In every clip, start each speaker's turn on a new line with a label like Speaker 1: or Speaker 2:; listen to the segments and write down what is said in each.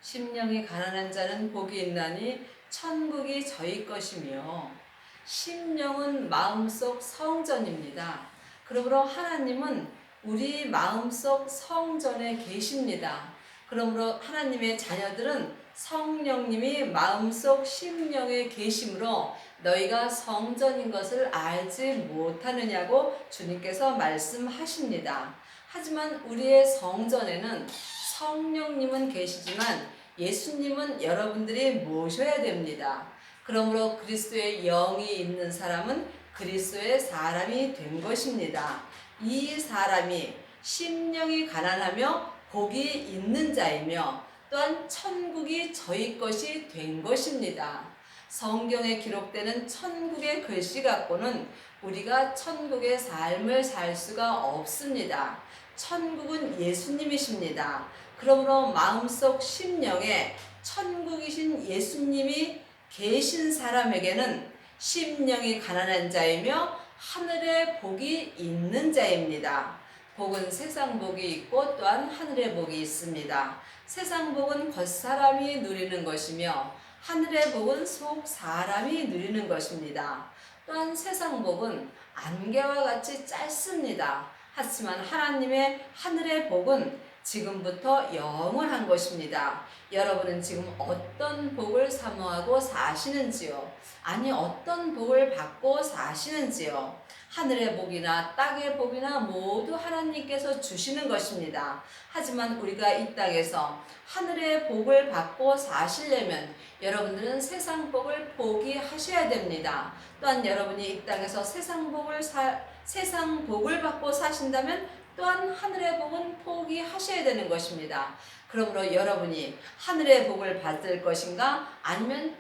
Speaker 1: 심령이 가난한 자는 복이 있나니 천국이 저희 것이며, 심령은 마음속 성전입니다. 그러므로 하나님은 우리 마음속 성전에 계십니다. 그러므로 하나님의 자녀들은 성령님이 마음속 심령에 계심으로 너희가 성전인 것을 알지 못하느냐고 주님께서 말씀하십니다. 하지만 우리의 성전에는 성령님은 계시지만 예수님은 여러분들이 모셔야 됩니다. 그러므로 그리스도의 영이 있는 사람은 그리스도의 사람이 된 것입니다. 이 사람이 심령이 가난하며 복이 있는 자이며 또한 천국이 저희 것이 된 것입니다. 성경에 기록되는 천국의 글씨 갖고는 우리가 천국의 삶을 살 수가 없습니다. 천국은 예수님이십니다. 그러므로 마음속 심령에 천국이신 예수님이 계신 사람에게는 심령이 가난한 자이며 하늘의 복이 있는 자입니다. 복은 세상 복이 있고 또한 하늘의 복이 있습니다. 세상 복은 겉사람이 누리는 것이며 하늘의 복은 속 사람이 누리는 것입니다. 또한 세상 복은 안개와 같이 짧습니다. 하지만 하나님의 하늘의 복은 지금부터 영원한 것입니다. 여러분은 지금 어떤 복을 사모하고 사시는지요? 아니 어떤 복을 받고 사시는지요? 하늘의 복이나 땅의 복이나 모두 하나님께서 주시는 것입니다. 하지만 우리가 이 땅에서 하늘의 복을 받고 사시려면 여러분들은 세상 복을 포기하셔야 됩니다. 또한 여러분이 이 땅에서 세상 복을 받고 사신다면 또한 하늘의 복은 포기하셔야 되는 것입니다. 그러므로 여러분이 하늘의 복을 받을 것인가 아니면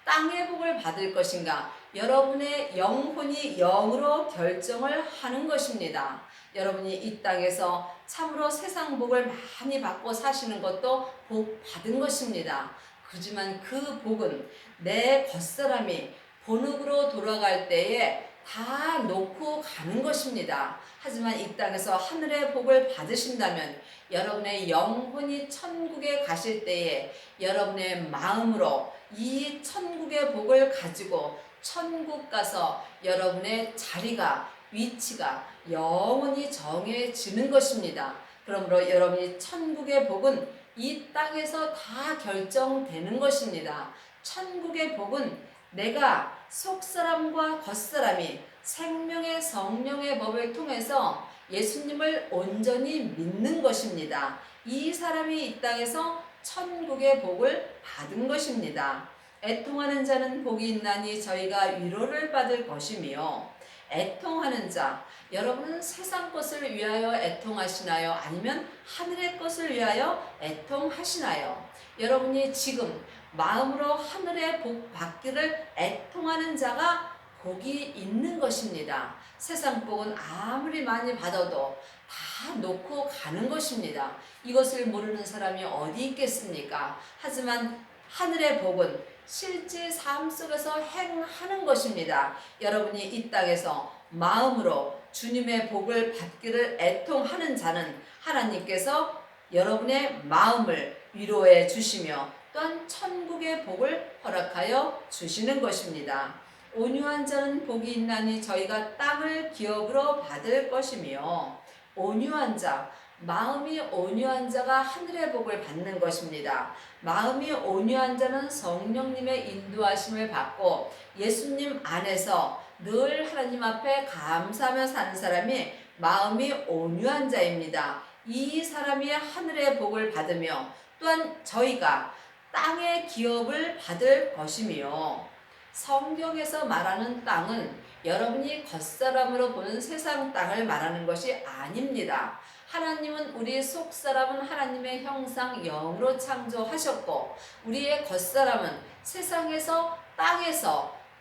Speaker 1: 땅의 복을 받을 것인가 여러분의 영혼이 영으로 결정을 하는 것입니다. 여러분이 이 땅에서 참으로 세상 복을 많이 받고 사시는 것도 복 받은 것입니다. 그렇지만 그 복은 내 겉사람이 본흙으로 돌아갈 때에 다 놓고 가는 것입니다. 하지만 이 땅에서 하늘의 복을 받으신다면 여러분의 영혼이 천국에 가실 때에 여러분의 마음으로 이 천국의 복을 가지고 천국 가서 여러분의 자리가 위치가 영원히 정해지는 것입니다. 그러므로 여러분이 천국의 복은 이 땅에서 다 결정되는 것입니다. 천국의 복은 내가 속사람과 겉사람이 생명의 성령의 법을 통해서 예수님을 온전히 믿는 것입니다. 이 사람이 이 땅에서 천국의 복을 받은 것입니다. 애통하는 자는 복이 있나니 저희가 위로를 받을 것이며, 애통하는 자, 여러분은 세상 것을 위하여 애통하시나요? 아니면 하늘의 것을 위하여 애통하시나요? 여러분이 지금 마음으로 하늘의 복 받기를 애통하는 자가 복이 있는 것입니다. 세상 복은 아무리 많이 받아도 다 놓고 가는 것입니다. 이것을 모르는 사람이 어디 있겠습니까? 하지만 하늘의 복은 실제 삶 속에서 행하는 것입니다. 여러분이 이 땅에서 마음으로 주님의 복을 받기를 애통하는 자는 하나님께서 여러분의 마음을 위로해 주시며 또한 천국의 복을 허락하여 주시는 것입니다. 온유한 자는 복이 있나니 저희가 땅을 기업으로 받을 것이며, 온유한 자, 마음이 온유한 자가 하늘의 복을 받는 것입니다. 마음이 온유한 자는 성령님의 인도하심을 받고 예수님 안에서 늘 하나님 앞에 감사하며 사는 사람이 마음이 온유한 자입니다. 이 사람이 하늘의 복을 받으며 또한 저희가 땅의 기업을 받을 것이며, 성경에서 말하는 땅은 여러분이 겉사람으로 보는 세상 땅을 말하는 것이 아닙니다. 하나님은 우리 속사람은 하나님의 형상 영으로 창조하셨고 우리의 겉사람은 세상에서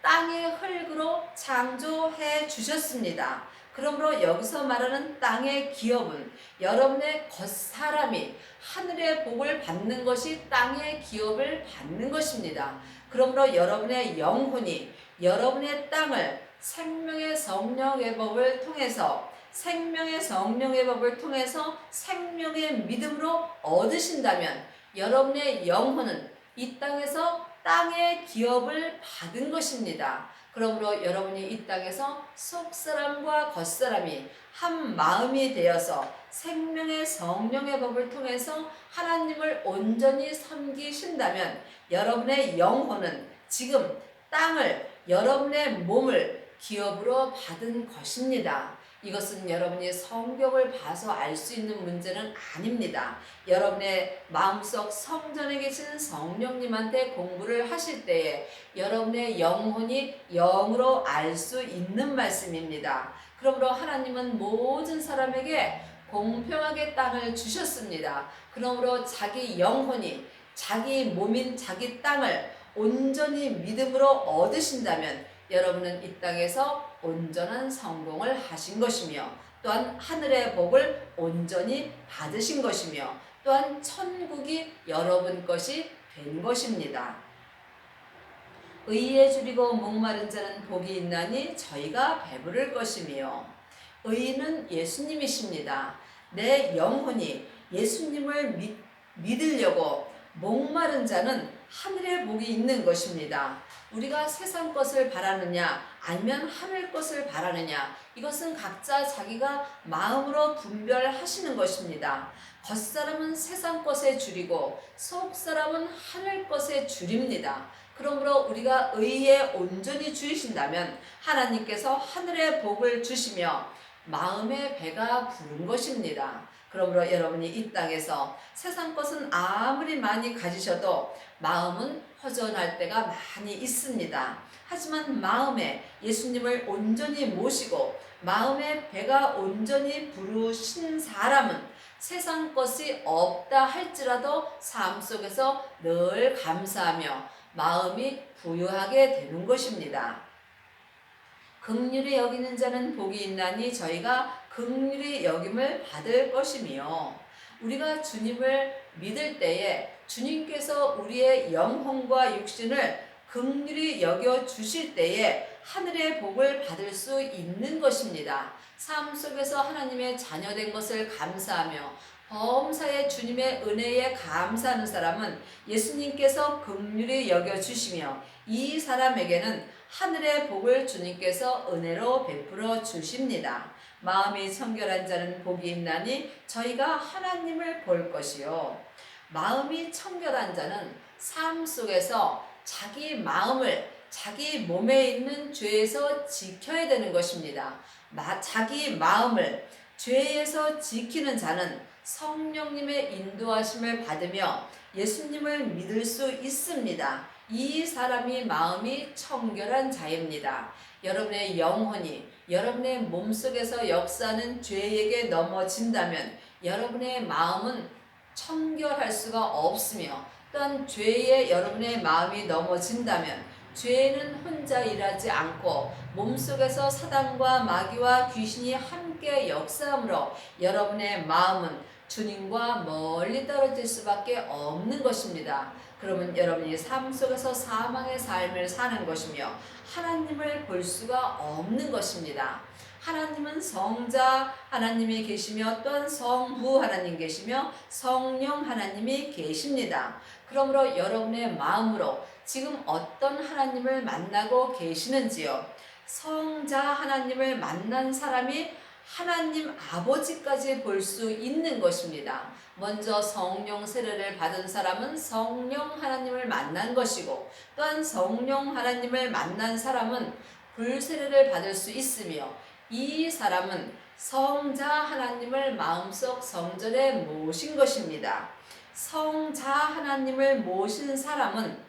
Speaker 1: 땅의 흙으로 창조해 주셨습니다. 그러므로 여기서 말하는 땅의 기업은 여러분의 겉사람이 하늘의 복을 받는 것이 땅의 기업을 받는 것입니다. 그러므로 여러분의 영혼이 여러분의 땅을 생명의 성령의 법을 통해서 생명의 믿음으로 얻으신다면 여러분의 영혼은 이 땅에서 땅의 기업을 받은 것입니다. 그러므로 여러분이 이 땅에서 속사람과 겉사람이 한 마음이 되어서 생명의 성령의 법을 통해서 하나님을 온전히 섬기신다면 여러분의 영혼은 지금 땅을, 여러분의 몸을 기업으로 받은 것입니다. 이것은 여러분이 성경을 봐서 알 수 있는 문제는 아닙니다. 여러분의 마음속 성전에 계신 성령님한테 공부를 하실 때에 여러분의 영혼이 영으로 알 수 있는 말씀입니다. 그러므로 하나님은 모든 사람에게 공평하게 땅을 주셨습니다. 그러므로 자기 영혼이 자기 몸인 자기 땅을 온전히 믿음으로 얻으신다면 여러분은 이 땅에서 온전한 성공을 하신 것이며 또한 하늘의 복을 온전히 받으신 것이며 또한 천국이 여러분 것이 된 것입니다. 의에 줄이고 목마른 자는 복이 있나니 저희가 배부를 것이며 의는 예수님이십니다. 내 영혼이 예수님을 믿으려고 목마른 자는 하늘의 복이 있는 것입니다. 우리가 세상 것을 바라느냐 아니면 하늘 것을 바라느냐 이것은 각자 자기가 마음으로 분별하시는 것입니다. 겉사람은 세상 것에 줄이고 속사람은 하늘 것에 줄입니다. 그러므로 우리가 의에 온전히 주이신다면 하나님께서 하늘의 복을 주시며 마음의 배가 부른 것입니다. 그러므로 여러분이 이 땅에서 세상 것은 아무리 많이 가지셔도 마음은 허전할 때가 많이 있습니다. 하지만 마음에 예수님을 온전히 모시고 마음의 배가 온전히 부르신 사람은 세상 것이 없다 할지라도 삶 속에서 늘 감사하며 마음이 부유하게 되는 것입니다. 긍휼히 여기는 자는 복이 있나니 저희가 긍휼히 여김을 받을 것이며 우리가 주님을 믿을 때에 주님께서 우리의 영혼과 육신을 긍휼히 여겨 주실 때에 하늘의 복을 받을 수 있는 것입니다. 삶 속에서 하나님의 자녀된 것을 감사하며 범사에 주님의 은혜에 감사하는 사람은 예수님께서 긍휼히 여겨 주시며 이 사람에게는 하늘의 복을 주님께서 은혜로 베풀어 주십니다. 마음이 청결한 자는 복이 있나니 저희가 하나님을 볼 것이요. 마음이 청결한 자는 삶 속에서 자기 마음을 자기 몸에 있는 죄에서 지켜야 되는 것입니다. 자기 마음을 죄에서 지키는 자는 성령님의 인도하심을 받으며 예수님을 믿을 수 있습니다. 이 사람이 마음이 청결한 자입니다. 여러분의 영혼이 여러분의 몸속에서 역사하는 죄에게 넘어진다면 여러분의 마음은 청결할 수가 없으며 또한 죄에 여러분의 마음이 넘어진다면 죄는 혼자 일하지 않고 몸속에서 사단과 마귀와 귀신이 함께 역사함으로 여러분의 마음은 주님과 멀리 떨어질 수밖에 없는 것입니다. 그러면 여러분이 삶 속에서 사망의 삶을 사는 것이며 하나님을 볼 수가 없는 것입니다. 하나님은 성자 하나님이 계시며 또한 성부 하나님 계시며 성령 하나님이 계십니다. 그러므로 여러분의 마음으로 지금 어떤 하나님을 만나고 계시는지요? 성자 하나님을 만난 사람이 하나님 아버지까지 볼 수 있는 것입니다. 먼저 성령 세례를 받은 사람은 성령 하나님을 만난 것이고 또한 성령 하나님을 만난 사람은 불세례를 받을 수 있으며 이 사람은 성자 하나님을 마음속 성전에 모신 것입니다. 성자 하나님을 모신 사람은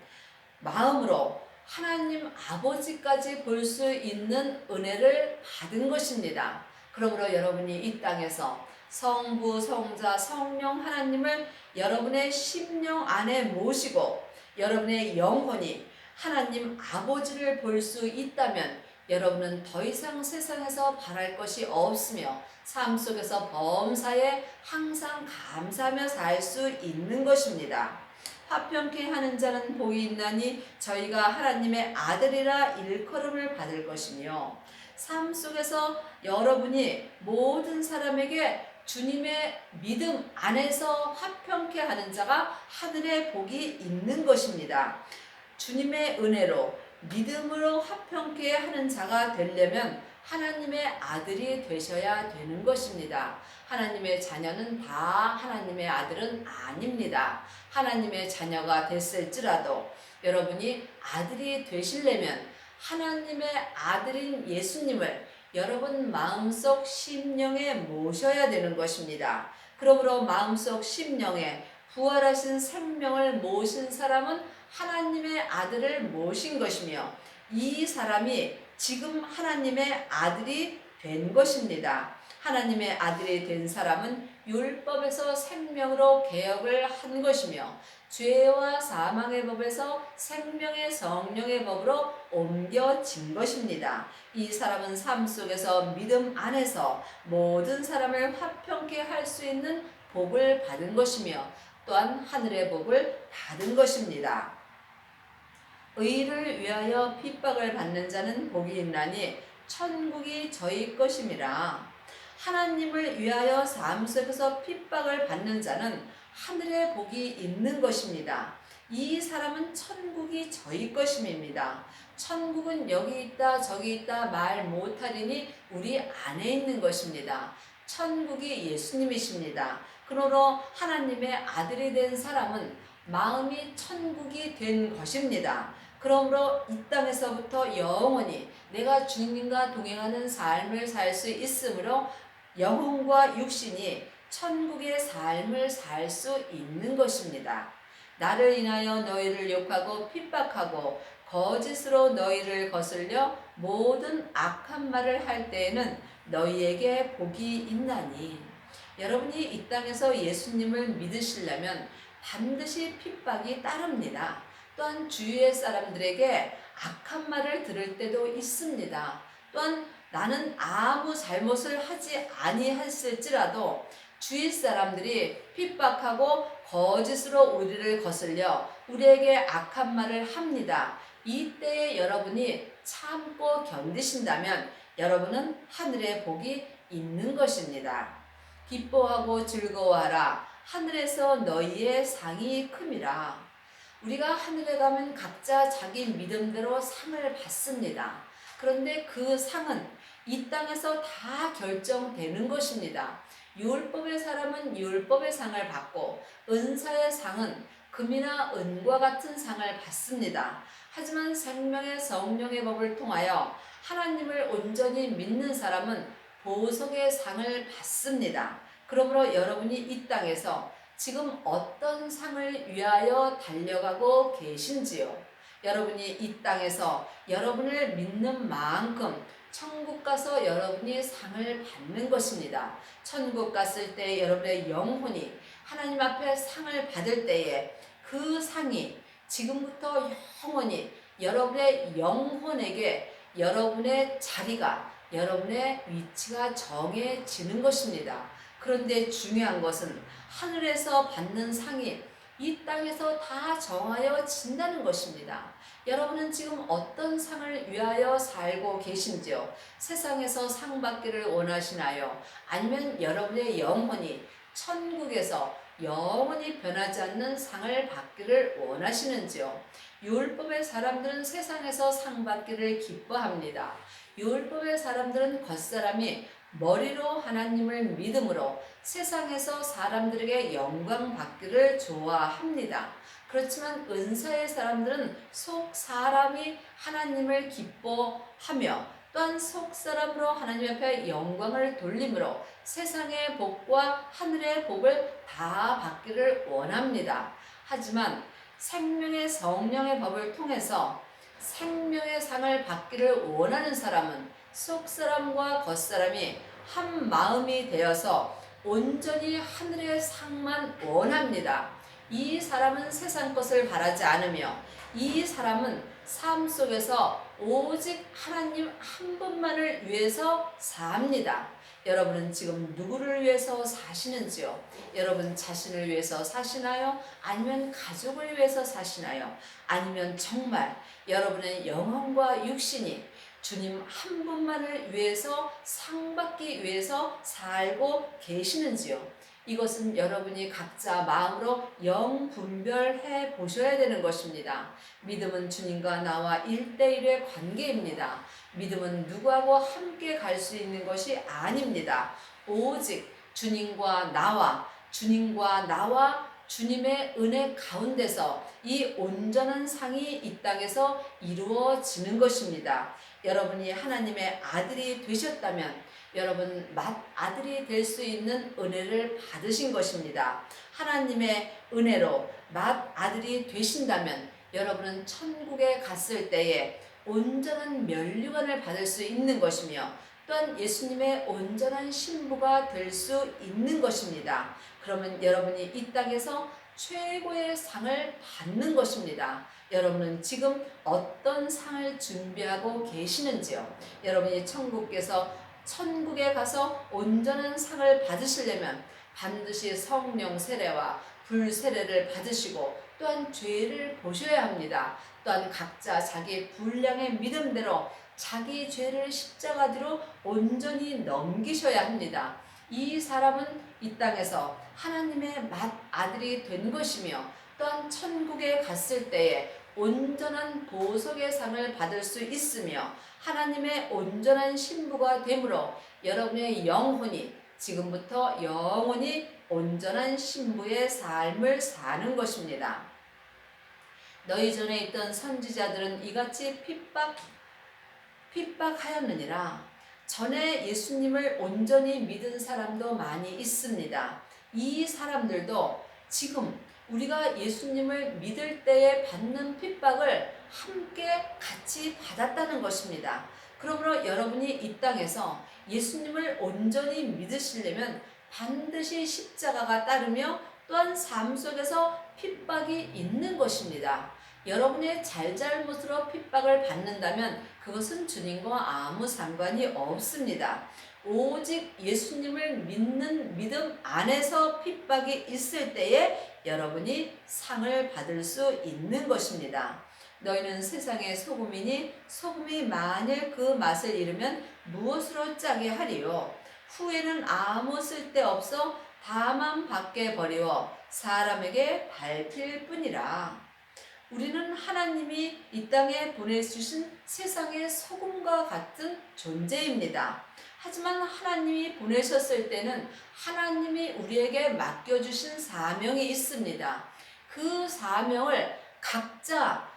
Speaker 1: 마음으로 하나님 아버지까지 볼 수 있는 은혜를 받은 것입니다. 그러므로 여러분이 이 땅에서 성부, 성자, 성령 하나님을 여러분의 심령 안에 모시고 여러분의 영혼이 하나님 아버지를 볼 수 있다면 여러분은 더 이상 세상에서 바랄 것이 없으며 삶 속에서 범사에 항상 감사하며 살 수 있는 것입니다. 화평케 하는 자는 복이 있나니 저희가 하나님의 아들이라 일컬음을 받을 것이며 삶 속에서 여러분이 모든 사람에게 주님의 믿음 안에서 화평케 하는 자가 하늘에 복이 있는 것입니다. 주님의 은혜로 믿음으로 화평케 하는 자가 되려면 하나님의 아들이 되셔야 되는 것입니다. 하나님의 자녀는 다 하나님의 아들은 아닙니다. 하나님의 자녀가 됐을지라도 여러분이 아들이 되시려면 하나님의 아들인 예수님을 여러분 마음속 심령에 모셔야 되는 것입니다. 그러므로 마음속 심령에 부활하신 생명을 모신 사람은 하나님의 아들을 모신 것이며 이 사람이 지금 하나님의 아들이 된 것입니다. 하나님의 아들이 된 사람은 율법에서 생명으로 개혁을 한 것이며 죄와 사망의 법에서 생명의 성령의 법으로 옮겨진 것입니다. 이 사람은 삶 속에서 믿음 안에서 모든 사람을 화평케 할 수 있는 복을 받은 것이며 또한 하늘의 복을 받은 것입니다. 의를 위하여 핍박을 받는 자는 복이 있나니 천국이 저희 것임이라. 하나님을 위하여 삶 속에서 핍박을 받는 자는 하늘의 복이 있는 것입니다. 이 사람은 천국이 저희 것임입니다. 천국은 여기 있다 저기 있다 말 못하리니 우리 안에 있는 것입니다. 천국이 예수님이십니다. 그러므로 하나님의 아들이 된 사람은 마음이 천국이 된 것입니다. 그러므로 이 땅에서부터 영원히 내가 주님과 동행하는 삶을 살 수 있으므로 영혼과 육신이 천국의 삶을 살 수 있는 것입니다. 나를 인하여 너희를 욕하고 핍박하고 거짓으로 너희를 거슬려 모든 악한 말을 할 때에는 너희에게 복이 있나니. 여러분이 이 땅에서 예수님을 믿으시려면 반드시 핍박이 따릅니다. 또한 주위의 사람들에게 악한 말을 들을 때도 있습니다. 또한 나는 아무 잘못을 하지 아니했을지라도 주위 사람들이 핍박하고 거짓으로 우리를 거슬려 우리에게 악한 말을 합니다. 이때에 여러분이 참고 견디신다면 여러분은 하늘의 복이 있는 것입니다. 기뻐하고 즐거워하라. 하늘에서 너희의 상이 큼이라. 우리가 하늘에 가면 각자 자기 믿음대로 상을 받습니다. 그런데 그 상은 이 땅에서 다 결정되는 것입니다. 율법의 사람은 율법의 상을 받고 은사의 상은 금이나 은과 같은 상을 받습니다. 하지만 생명의 성령의 법을 통하여 하나님을 온전히 믿는 사람은 보석의 상을 받습니다. 그러므로 여러분이 이 땅에서 지금 어떤 상을 위하여 달려가고 계신지요? 여러분이 이 땅에서 여러분을 믿는 만큼 천국 가서 여러분이 상을 받는 것입니다. 천국 갔을 때 여러분의 영혼이 하나님 앞에 상을 받을 때에 그 상이 지금부터 영원히 여러분의 영혼에게 여러분의 자리가 여러분의 위치가 정해지는 것입니다. 그런데 중요한 것은 하늘에서 받는 상이 이 땅에서 다 정하여 진다는 것입니다. 여러분은 지금 어떤 상을 위하여 살고 계신지요? 세상에서 상 받기를 원하시나요? 아니면 여러분의 영혼이 천국에서 영원히 변하지 않는 상을 받기를 원하시는지요? 율법의 사람들은 세상에서 상 받기를 기뻐합니다. 율법의 사람들은 겉사람이 머리로 하나님을 믿음으로 세상에서 사람들에게 영광 받기를 좋아합니다. 그렇지만 은사의 사람들은 속 사람이 하나님을 기뻐하며 또한 속 사람으로 하나님 앞에 영광을 돌림으로 세상의 복과 하늘의 복을 다 받기를 원합니다. 하지만 생명의 성령의 법을 통해서 생명의 상을 받기를 원하는 사람은 속사람과 겉사람이 한 마음이 되어서 온전히 하늘의 상만 원합니다. 이 사람은 세상 것을 바라지 않으며 이 사람은 삶 속에서 오직 하나님 한 분만을 위해서 삽니다. 여러분은 지금 누구를 위해서 사시는지요? 여러분 자신을 위해서 사시나요? 아니면 가족을 위해서 사시나요? 아니면 정말 여러분의 영혼과 육신이 주님 한 분만을 위해서 상 받기 위해서 살고 계시는지요? 이것은 여러분이 각자 마음으로 영분별해 보셔야 되는 것입니다. 믿음은 주님과 나와 1대1의 관계입니다. 믿음은 누구하고 함께 갈 수 있는 것이 아닙니다. 오직 주님과 나와 주님의 은혜 가운데서 이 온전한 상이 이 땅에서 이루어지는 것입니다. 여러분이 하나님의 아들이 되셨다면 여러분 맏아들이 될 수 있는 은혜를 받으신 것입니다. 하나님의 은혜로 맏아들이 되신다면 여러분은 천국에 갔을 때에 온전한 면류관을 받을 수 있는 것이며 또한 예수님의 온전한 신부가 될 수 있는 것입니다. 그러면 여러분이 이 땅에서 최고의 상을 받는 것입니다. 여러분은 지금 어떤 상을 준비하고 계시는지요? 여러분이 천국에 가서 온전한 상을 받으시려면 반드시 성령 세례와 불 세례를 받으시고 또한 죄를 보셔야 합니다. 또한 각자 자기 분량의 믿음대로 자기 죄를 십자가 뒤로 온전히 넘기셔야 합니다. 이 사람은 이 땅에서 하나님의 맏아들이 된 것이며 또한 천국에 갔을 때에 온전한 보석의 상을 받을 수 있으며 하나님의 온전한 신부가 되므로 여러분의 영혼이 지금부터 영원히 온전한 신부의 삶을 사는 것입니다. 너희 전에 있던 선지자들은 이같이 핍박하였느니라. 전에 예수님을 온전히 믿은 사람도 많이 있습니다. 이 사람들도 지금 우리가 예수님을 믿을 때에 받는 핍박을 함께 같이 받았다는 것입니다. 그러므로 여러분이 이 땅에서 예수님을 온전히 믿으시려면 반드시 십자가가 따르며 또한 삶 속에서 핍박이 있는 것입니다. 여러분의 잘잘못으로 핍박을 받는다면 그것은 주님과 아무 상관이 없습니다. 오직 예수님을 믿는 믿음 안에서 핍박이 있을 때에 여러분이 상을 받을 수 있는 것입니다. 너희는 세상의 소금이니 소금이 만일 그 맛을 잃으면 무엇으로 짜게 하리요? 후에는 아무 쓸데없어 다만 밖에 버리워 사람에게 밟힐 뿐이라. 우리는 하나님이 이 땅에 보내주신 세상의 소금과 같은 존재입니다. 하지만 하나님이 보내셨을 때는 하나님이 우리에게 맡겨주신 사명이 있습니다. 그 사명을 각자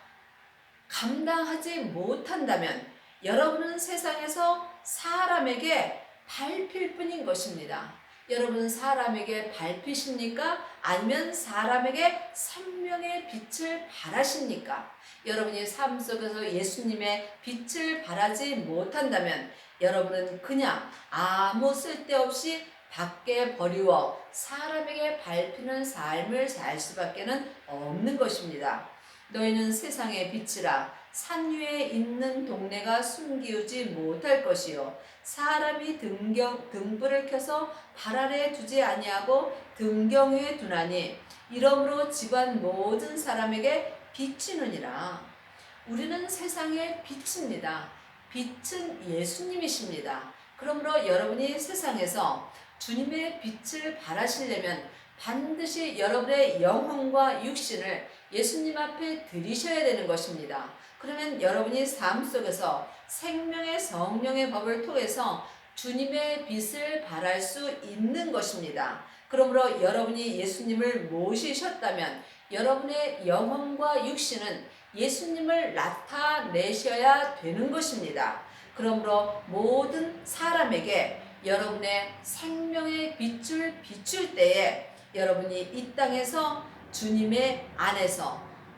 Speaker 1: 감당하지 못한다면 여러분은 세상에서 사람에게 밟힐 뿐인 것입니다. 여러분 사람에게 밟히십니까? 아니면 사람에게 생명의 빛을 발하십니까? 여러분이 삶 속에서 예수님의 빛을 발하지 못한다면 여러분은 그냥 아무 쓸데없이 밖에 버리워 사람에게 밟히는 삶을 살 수밖에 없는 것입니다. 너희는 세상의 빛이라. 산 위에 있는 동네가 숨기우지 못할 것이요 사람이 등불을 켜서 발 아래 두지 아니하고 등경 위에 두나니 이러므로 집안 모든 사람에게 비치느니라. 우리는 세상의 빛입니다. 빛은 예수님이십니다. 그러므로 여러분이 세상에서 주님의 빛을 발하시려면 반드시 여러분의 영혼과 육신을 예수님 앞에 드리셔야 되는 것입니다. 그러면 여러분이 삶 속에서 생명의 성령의 법을 통해서 주님의 빛을 발할 수 있는 것입니다. 그러므로 여러분이 예수님을 모시셨다면 여러분의 영혼과 육신은 예수님을 나타내셔야 되는 것입니다. 그러므로 모든 사람에게 여러분의 생명의 빛을 비출 때에 여러분이 이 땅에서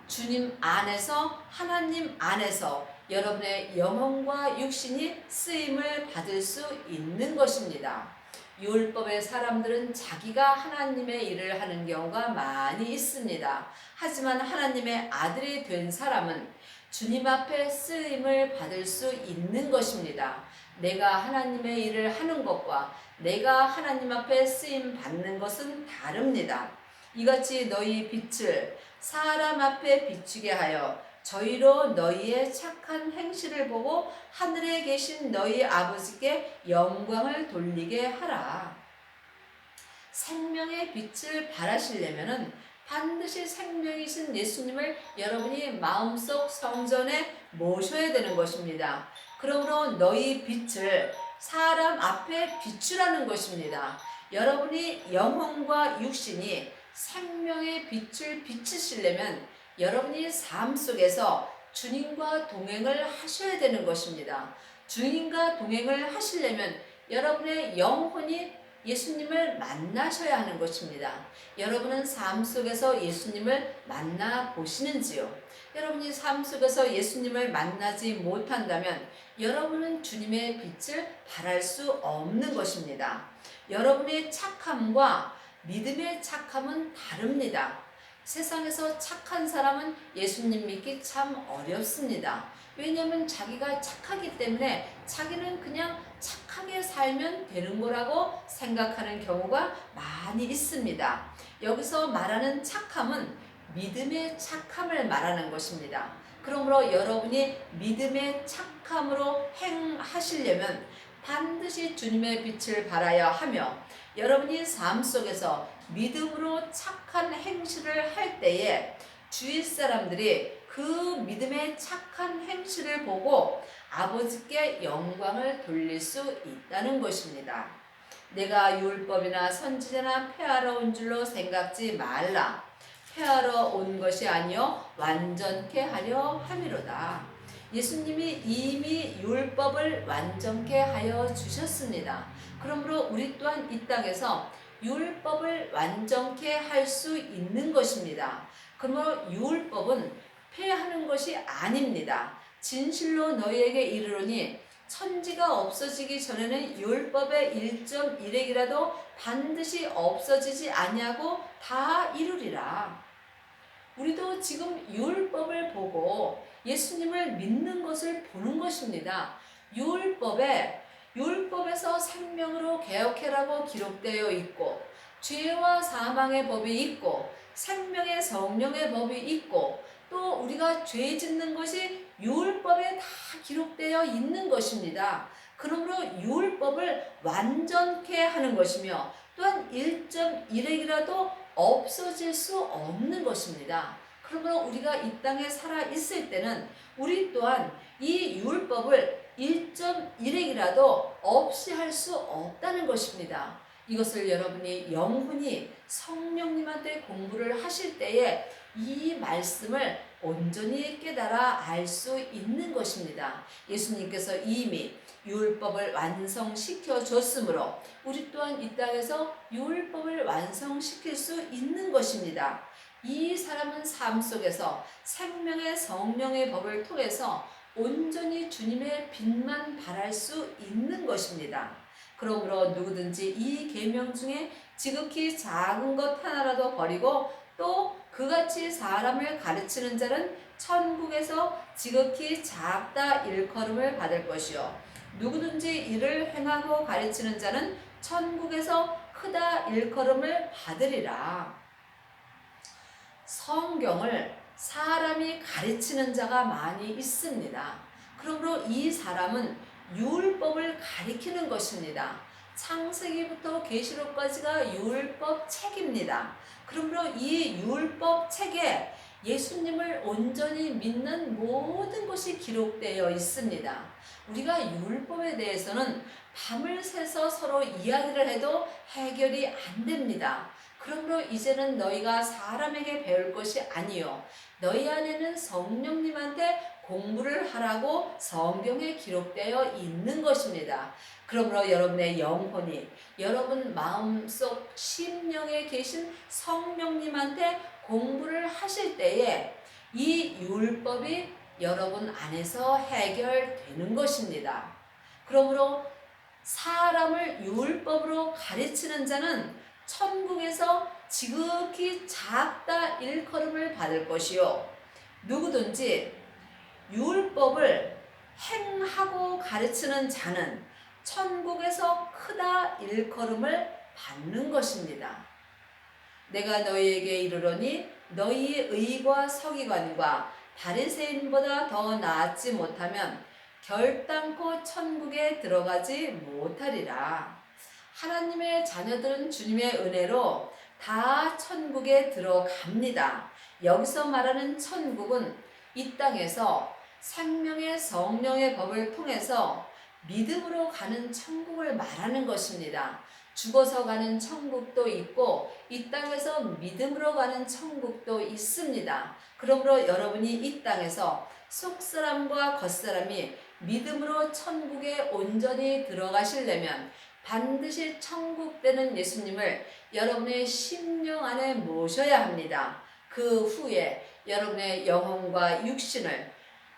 Speaker 1: 주님 안에서 하나님 안에서 여러분의 영혼과 육신이 쓰임을 받을 수 있는 것입니다. 율법의 사람들은 자기가 하나님의 일을 하는 경우가 많이 있습니다. 하지만 하나님의 아들이 된 사람은 주님 앞에 쓰임을 받을 수 있는 것입니다. 내가 하나님의 일을 하는 것과 내가 하나님 앞에 쓰임 받는 것은 다릅니다. 이같이 너희 빛을 사람 앞에 비추게 하여 저희로 너희의 착한 행실을 보고 하늘에 계신 너희 아버지께 영광을 돌리게 하라. 생명의 빛을 발하시려면은 반드시 생명이신 예수님을 여러분이 마음속 성전에 모셔야 되는 것입니다. 그러므로 너희 빛을 사람 앞에 비추라는 것입니다. 여러분이 영혼과 육신이 생명의 빛을 비추시려면 여러분이 삶 속에서 주님과 동행을 하셔야 되는 것입니다. 주님과 동행을 하시려면 여러분의 영혼이 예수님을 만나셔야 하는 것입니다. 여러분은 삶 속에서 예수님을 만나 보시는지요? 여러분이 삶 속에서 예수님을 만나지 못한다면 여러분은 주님의 빛을 발할 수 없는 것입니다. 여러분의 착함과 믿음의 착함은 다릅니다. 세상에서 착한 사람은 예수님 믿기 참 어렵습니다. 왜냐하면 자기가 착하기 때문에 자기는 그냥 착하게 살면 되는 거라고 생각하는 경우가 많이 있습니다. 여기서 말하는 착함은 믿음의 착함을 말하는 것입니다. 그러므로 여러분이 믿음의 착함으로 행하시려면 반드시 주님의 빛을 발하여 하며 여러분이 삶 속에서 믿음으로 착한 행실을 할 때에 주위 사람들이 그 믿음의 착한 행실을 보고 아버지께 영광을 돌릴 수 있다는 것입니다. 내가 율법이나 선지자나 폐하러 온 줄로 생각지 말라. 폐하러 온 것이 아니요 완전케 하려 함이로다. 예수님이 이미 율법을 완전케 하여 주셨습니다. 그러므로 우리 또한 이 땅에서 율법을 완전케 할 수 있는 것입니다. 그러므로 율법은 폐하는 것이 아닙니다. 진실로 너희에게 이르노니 천지가 없어지기 전에는 율법의 1.1획이라도 반드시 없어지지 아니하고 다 이루리라. 우리도 지금 율법을 보고 예수님을 믿는 것을 보는 것입니다. 율법에서 생명으로 개혁해라고 기록되어 있고 죄와 사망의 법이 있고 생명의 성령의 법이 있고 또 우리가 죄 짓는 것이 율법에 다 기록되어 있는 것입니다. 그러므로 율법을 완전케 하는 것이며 또한 1.1획이라도 없어질 수 없는 것입니다. 그러므로 우리가 이 땅에 살아 있을 때는 우리 또한 이 율법을 1.1획이라도 없이 할 수 없다는 것입니다. 이것을 여러분이 영혼이 성령님한테 공부를 하실 때에 이 말씀을 온전히 깨달아 알 수 있는 것입니다. 예수님께서 이미 율법을 완성시켜 줬으므로 우리 또한 이 땅에서 율법을 완성시킬 수 있는 것입니다. 이 사람은 삶 속에서 생명의 성령의 법을 통해서 온전히 주님의 빛만 발할 수 있는 것입니다. 그러므로 누구든지 이 계명 중에 지극히 작은 것 하나라도 버리고 또 그같이 사람을 가르치는 자는 천국에서 지극히 작다 일컬음을 받을 것이요 누구든지 이를 행하고 가르치는 자는 천국에서 크다 일컬음을 받으리라. 성경을 사람이 가르치는 자가 많이 있습니다. 그러므로 이 사람은 율법을 가리키는 것입니다. 창세기부터 계시록까지가 율법 책입니다. 그러므로 이 율법 책에 예수님을 온전히 믿는 모든 것이 기록되어 있습니다. 우리가 율법에 대해서는 밤을 새서 서로 이야기를 해도 해결이 안 됩니다. 그러므로 이제는 너희가 사람에게 배울 것이 아니요 너희 안에는 성령님한테 공부를 하라고 성경에 기록되어 있는 것입니다. 그러므로 여러분의 영혼이 여러분 마음속 심령에 계신 성령님한테 공부를 하실 때에 이 율법이 여러분 안에서 해결되는 것입니다. 그러므로 사람을 율법으로 가르치는 자는 천국에서 지극히 작다 일컬음을 받을 것이요 누구든지 율법을 행하고 가르치는 자는 천국에서 크다 일컬음을 받는 것입니다. 내가 너희에게 이르노니 너희의 의와 서기관과 바리새인보다 더 나았지 못하면 결단코 천국에 들어가지 못하리라. 하나님의 자녀들은 주님의 은혜로 다 천국에 들어갑니다. 여기서 말하는 천국은 이 땅에서 생명의 성령의 법을 통해서 믿음으로 가는 천국을 말하는 것입니다. 죽어서 가는 천국도 있고 이 땅에서 믿음으로 가는 천국도 있습니다. 그러므로 여러분이 이 땅에서 속사람과 겉사람이 믿음으로 천국에 온전히 들어가시려면 반드시 천국 되는 예수님을 여러분의 심령 안에 모셔야 합니다. 그 후에 여러분의 영혼과 육신을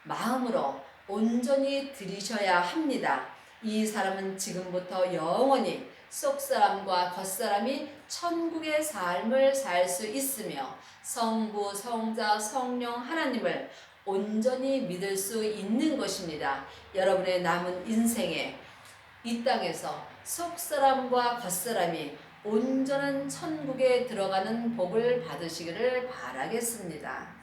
Speaker 1: 마음으로 온전히 드리셔야 합니다. 이 사람은 지금부터 영원히 속사람과 겉사람이 천국의 삶을 살 수 있으며 성부, 성자, 성령 하나님을 온전히 믿을 수 있는 것입니다. 여러분의 남은 인생에 이 땅에서 속사람과 겉사람이 온전한 천국에 들어가는 복을 받으시기를 바라겠습니다.